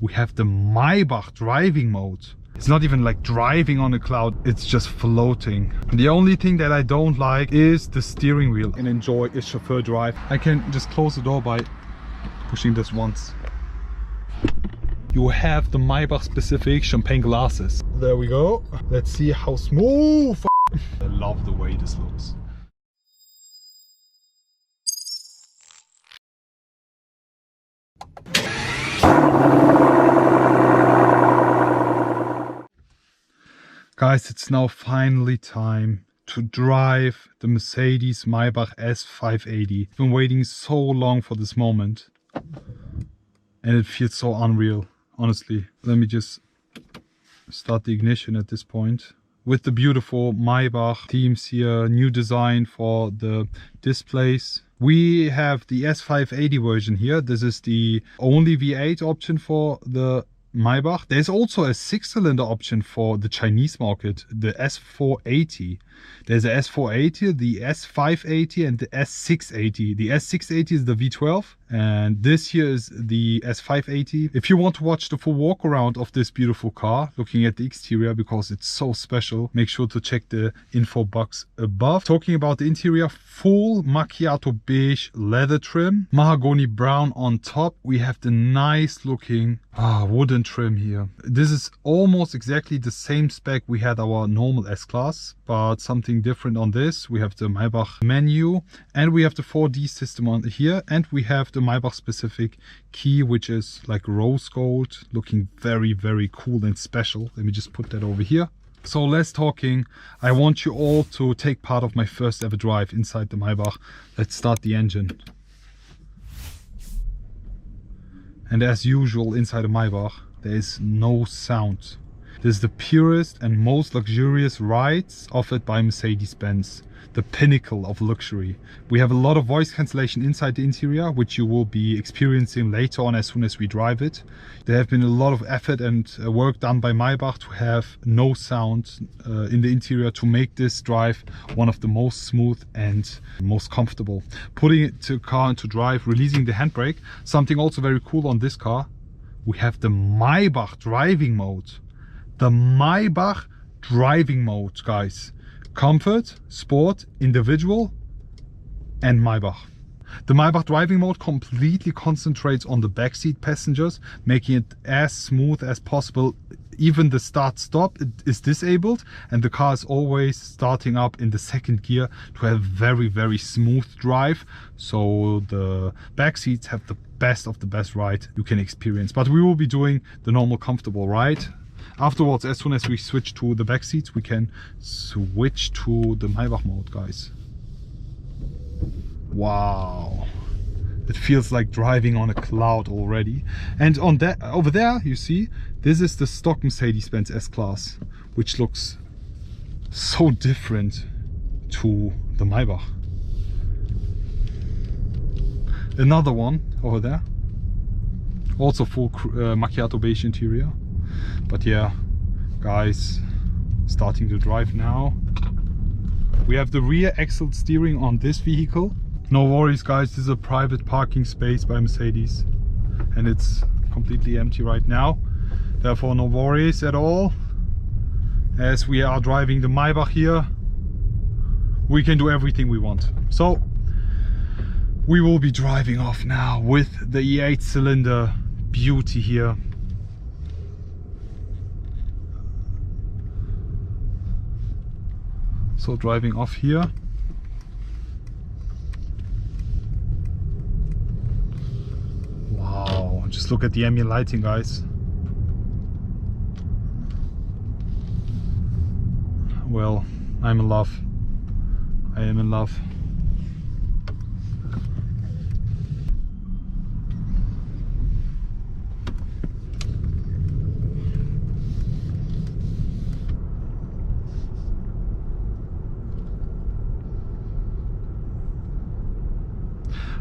we have the Maybach driving mode. It's not even like driving on a cloud, it's just floating. The only thing that I don't like is the steering wheel. And enjoy a chauffeur drive. I can just close the door by pushing this once. You have the Maybach specific champagne glasses. There we go. Let's see how smooth. I love the way this looks. Guys, it's now finally time to drive the Mercedes Maybach S580. I've been waiting so long for this moment. And it feels so unreal, honestly. Let me just start the ignition at this point. With the beautiful Maybach themes here, new design for the displays. We have the S580 version here. This is the only V8 option for the Maybach. There's also a 6-cylinder option for the Chinese market, the S480. There's a S480, the S580 and the S680. The S680 is the V12 and this here is the S580. If you want to watch the full walk around of this beautiful car, looking at the exterior because it's so special, make sure to check the info box above. Talking about the interior, full macchiato beige leather trim, mahogany brown on top. We have the nice looking wooden trim here. This is almost exactly the same spec we had our normal S-Class, but something different on this. We have the Maybach menu and we have the 4D system on here, and we have the Maybach specific key, which is like rose gold, looking very, very cool and special. Let me just put that over here. So less talking, I want you all to take part of my first ever drive inside the Maybach. Let's start the engine. And as usual inside a Maybach, there is no sound. This is the purest and most luxurious rides offered by Mercedes-Benz, the pinnacle of luxury. We have a lot of voice cancellation inside the interior, which you will be experiencing later on as soon as we drive it. There have been a lot of effort and work done by Maybach to have no sound in the interior to make this drive one of the most smooth and most comfortable. Putting it to car into drive, releasing the handbrake. Something also very cool on this car, we have the Maybach driving mode. The Maybach driving mode, guys. Comfort, sport, individual and Maybach. The Maybach driving mode completely concentrates on the backseat passengers, making it as smooth as possible. Even the start-stop is disabled and the car is always starting up in the second gear to have very, very smooth drive. So the back seats have the best of the best ride you can experience. But we will be doing the normal comfortable ride. Afterwards, as soon as we switch to the back seats, we can switch to the Maybach mode, guys. Wow. It feels like driving on a cloud already. And on that over there, you see, this is the stock Mercedes-Benz S-Class, which looks so different to the Maybach. Another one over there, also full macchiato beige interior. But yeah, guys, starting to drive now. We have the rear axle steering on this vehicle. No worries, guys, this is a private parking space by Mercedes and it's completely empty right now. Therefore, no worries at all. As we are driving the Maybach here, we can do everything we want. So we will be driving off now with the E8 cylinder beauty here. So driving off here. Wow, just look at the ambient lighting, guys. Well, I'm in love. I am in love.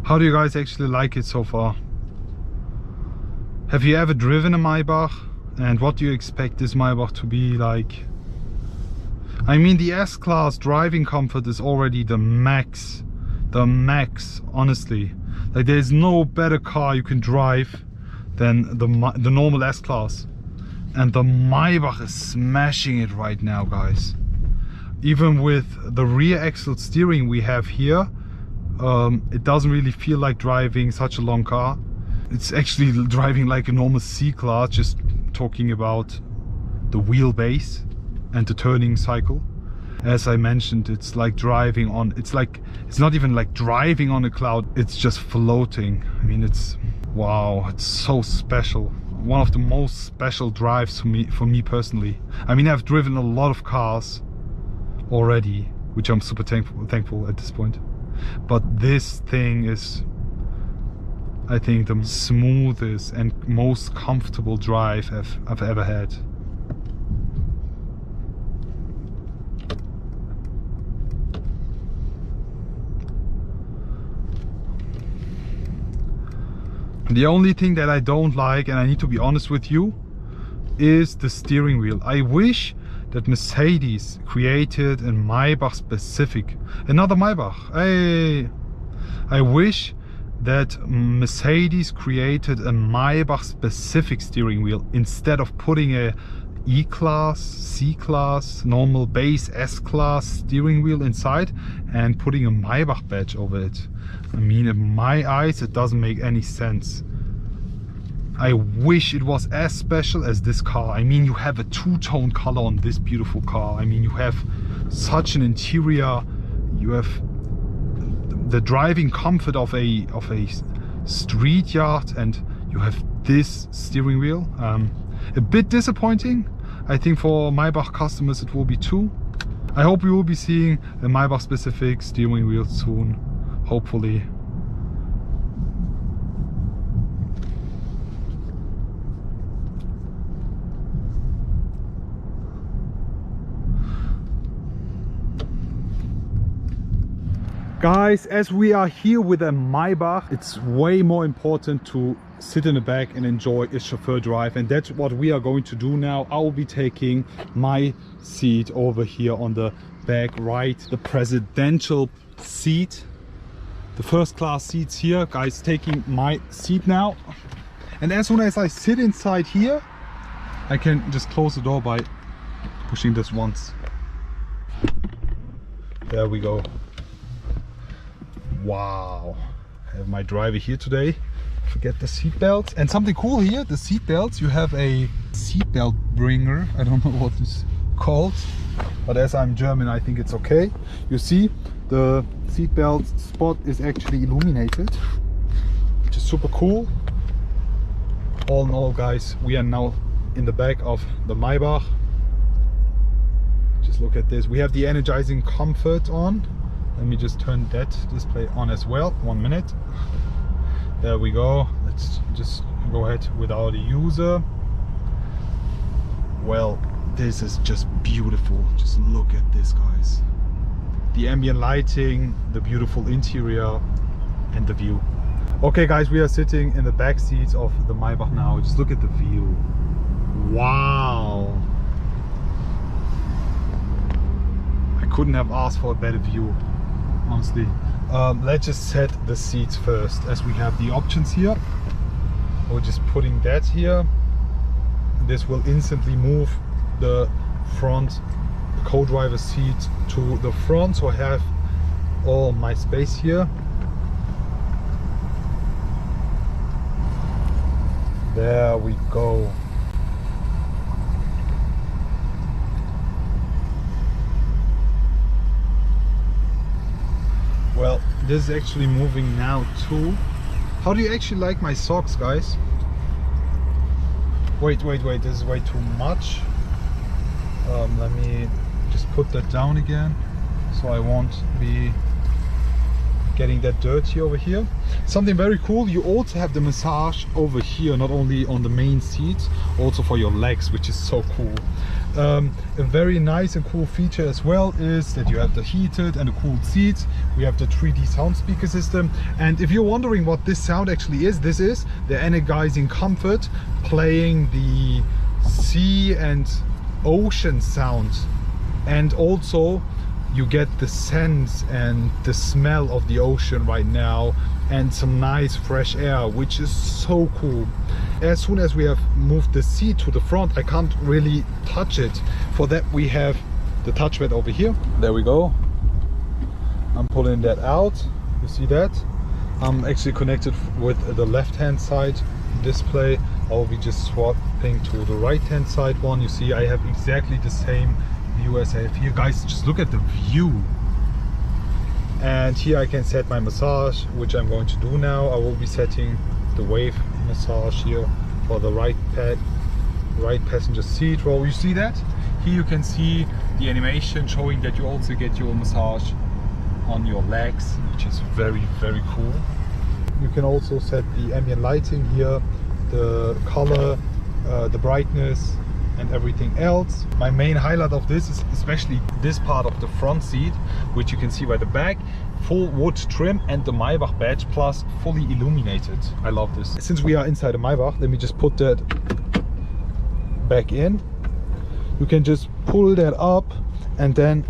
How do you guys actually like it so far? Have you ever driven a Maybach? And what do you expect this Maybach to be like? I mean, the S-Class driving comfort is already the max, honestly. Like, there's no better car you can drive than the normal S-Class. And the Maybach is smashing it right now, guys. Even with the rear axle steering we have here, it doesn't really feel like driving such a long car. It's actually driving like a normal C-Class, just talking about the wheelbase and the turning cycle. As I mentioned, it's like driving on, it's not even like driving on a cloud, it's just floating. I mean, it's, wow, it's so special. One of the most special drives for me personally. I mean, I've driven a lot of cars already, which I'm super thankful at this point. But this thing is, I think, the smoothest and most comfortable drive I've ever had. The only thing that I don't like, and I need to be honest with you, is the steering wheel. I wish that Mercedes created a Maybach specific, another Maybach. I wish that Mercedes created a Maybach specific steering wheel instead of putting a E-Class, C-Class, normal base S-Class steering wheel inside and putting a Maybach badge over it. I mean, in my eyes, it doesn't make any sense. I wish it was as special as this car. I mean, you have a two-tone color on this beautiful car. I mean, you have such an interior, you have the driving comfort of a street yacht, and you have this steering wheel. A bit disappointing. I think for Maybach customers it will be too. I hope we will be seeing a Maybach specific steering wheel soon, hopefully. Guys, as we are here with a Maybach, it's way more important to sit in the back and enjoy a chauffeur drive, and that's what we are going to do now. I will be taking my seat over here on the back right, the presidential seat, the first class seats here. Guys, taking my seat now, and as soon as I sit inside here, I can just close the door by pushing this once. There we go. Wow, I have my driver here today. Forget the seat belts. And something cool here, the seat belts, you have a seat belt bringer. I don't know what it's called, but as I'm German, I think it's okay. You see, the seat belt spot is actually illuminated, which is super cool. All in all, guys, we are now in the back of the Maybach. Just look at this. We have the energizing comfort on. Let me just turn that display on as well. 1 minute. There we go. Let's just go ahead without a user. Well, this is just beautiful. Just look at this, guys. The ambient lighting, the beautiful interior, and the view. Okay, guys, we are sitting in the back seats of the Maybach now. Just look at the view. Wow. I couldn't have asked for a better view, honestly. Let's just set the seats first, as we have the options here. We're just putting that here. This will instantly move the front co-driver seat to the front, so I have all my space here. There we go. Well, this is actually moving now too. How do you actually like my socks, guys? Wait, this is way too much. Let me just put that down again, so I won't be getting that dirty over here. Something very cool, you also have the massage over here, not only on the main seat, also for your legs, which is so cool. A very nice and cool feature as well is that you have the heated and the cooled seats. We have the 3D sound speaker system, and if you're wondering what this sound actually is, this is the energizing comfort playing the sea and ocean sound, and also you get the sense and the smell of the ocean right now, and some nice fresh air, which is so cool. as soon as we have moved the seat to the front, I can't really touch it. For that we have the touchpad over here. There we go. I'm pulling that out. You see that? I'm actually connected with the left hand side display. I'll be just swapping to the right hand side one. You see I have exactly the same view as I have here. Guys, just look at the view. And here I can set my massage, which I'm going to do now. I will be setting the wave massage here for the right passenger seat row. You see that? Here you can see the animation showing that you also get your massage on your legs, which is very, very cool. You can also set the ambient lighting here, the color, the brightness and everything else. My main highlight of this is especially this part of the front seat, which you can see by the back. Full wood trim and the Maybach badge plus fully illuminated. I love this. Since we are inside a Maybach, let me just put that back in. You can just pull that up and then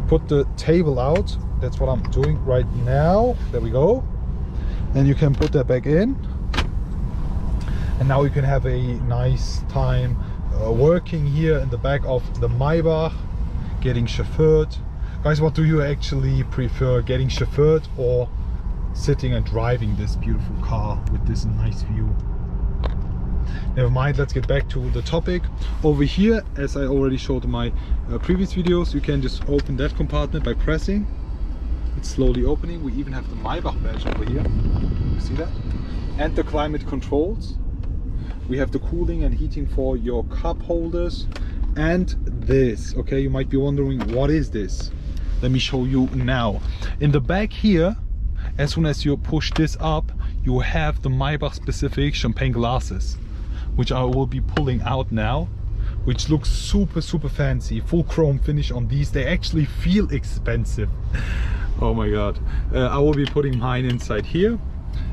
put the table out. That's what I'm doing right now. There we go. Then you can put that back in. And now you can have a nice time working here in the back of the Maybach, getting chauffeured. Guys, what do you actually prefer, getting chauffeured or sitting and driving this beautiful car with this nice view? Never mind, let's get back to the topic. Over here, as I already showed in my previous videos, you can just open that compartment by pressing. It's slowly opening. We even have the Maybach badge over here. You see that? And the climate controls. We have the cooling and heating for your cup holders. And this, okay, you might be wondering, what is this? Let me show you now. In the back here, as soon as you push this up, you have the Maybach specific champagne glasses, which I will be pulling out now, which looks super, super fancy. Full chrome finish on these. They actually feel expensive. Oh my God. I will be putting mine inside here.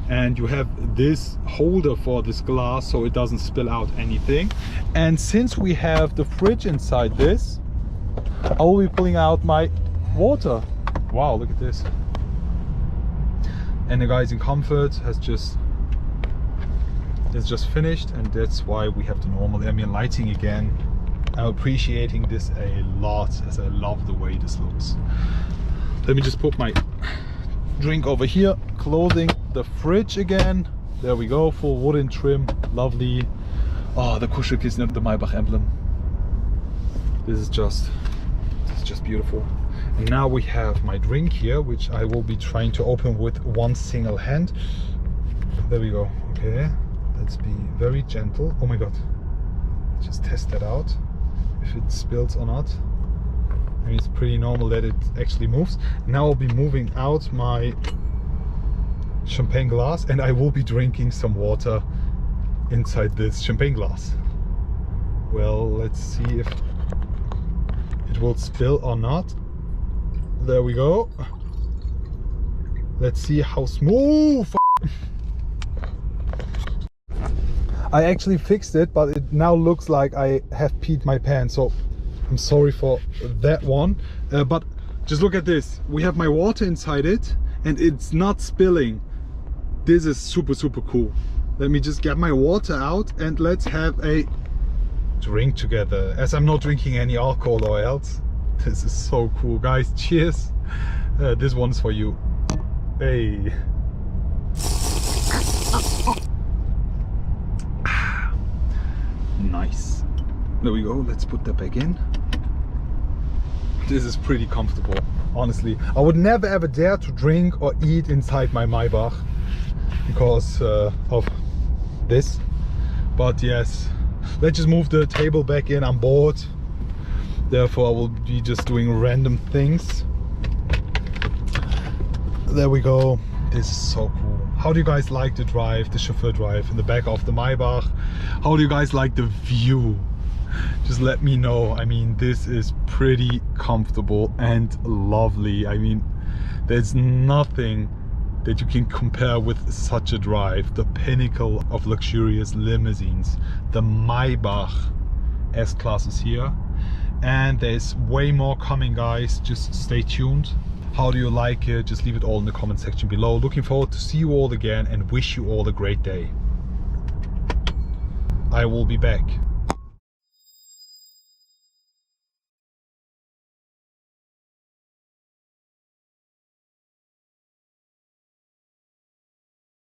And you have this holder for this glass so it doesn't spill out anything. And since we have the fridge inside this, I will be pulling out my water. Wow, look at this. And the guys in comfort is just finished, and that's why we have the normal ambient lighting again. I'm appreciating this a lot as I love the way this looks. Let me just put my drink over here, closing the fridge again. There we go, full wooden trim, lovely. Oh, the Kuschelkissen and the Maybach emblem. This is just beautiful. And now we have my drink here, which I will be trying to open with one single hand. There we go. Okay, let's be very gentle. Oh my God, just test that out if it spills or not. I mean, it's pretty normal that it actually moves. Now I'll be moving out my champagne glass and I will be drinking some water inside this champagne glass. Well, let's see if it will spill or not. There we go. Let's see how smooth. I actually fixed it, but it now looks like I have peed my pants, so I'm sorry for that one. But just look at this. We have my water inside it and it's not spilling. This is super, super cool. Let me just get my water out and let's have a drink together, as I'm not drinking any alcohol or else. This is so cool, guys. Cheers. This one's for you. Hey. Nice. There we go. Let's put that back in. This is pretty comfortable, honestly. I would never ever dare to drink or eat inside my Maybach because of this. But yes, let's just move the table back in. I'm bored. Therefore, I will be just doing random things. There we go. This is so cool. How do you guys like the drive, the chauffeur drive in the back of the Maybach? How do you guys like the view? Just let me know. I mean, this is pretty comfortable and lovely. I mean, there's nothing that you can compare with such a drive. The pinnacle of luxurious limousines. The Maybach S-Class is here. And there's way more coming, guys. Just stay tuned. How do you like it? Just leave it all in the comment section below. Looking forward to see you all again and wish you all a great day. I will be back.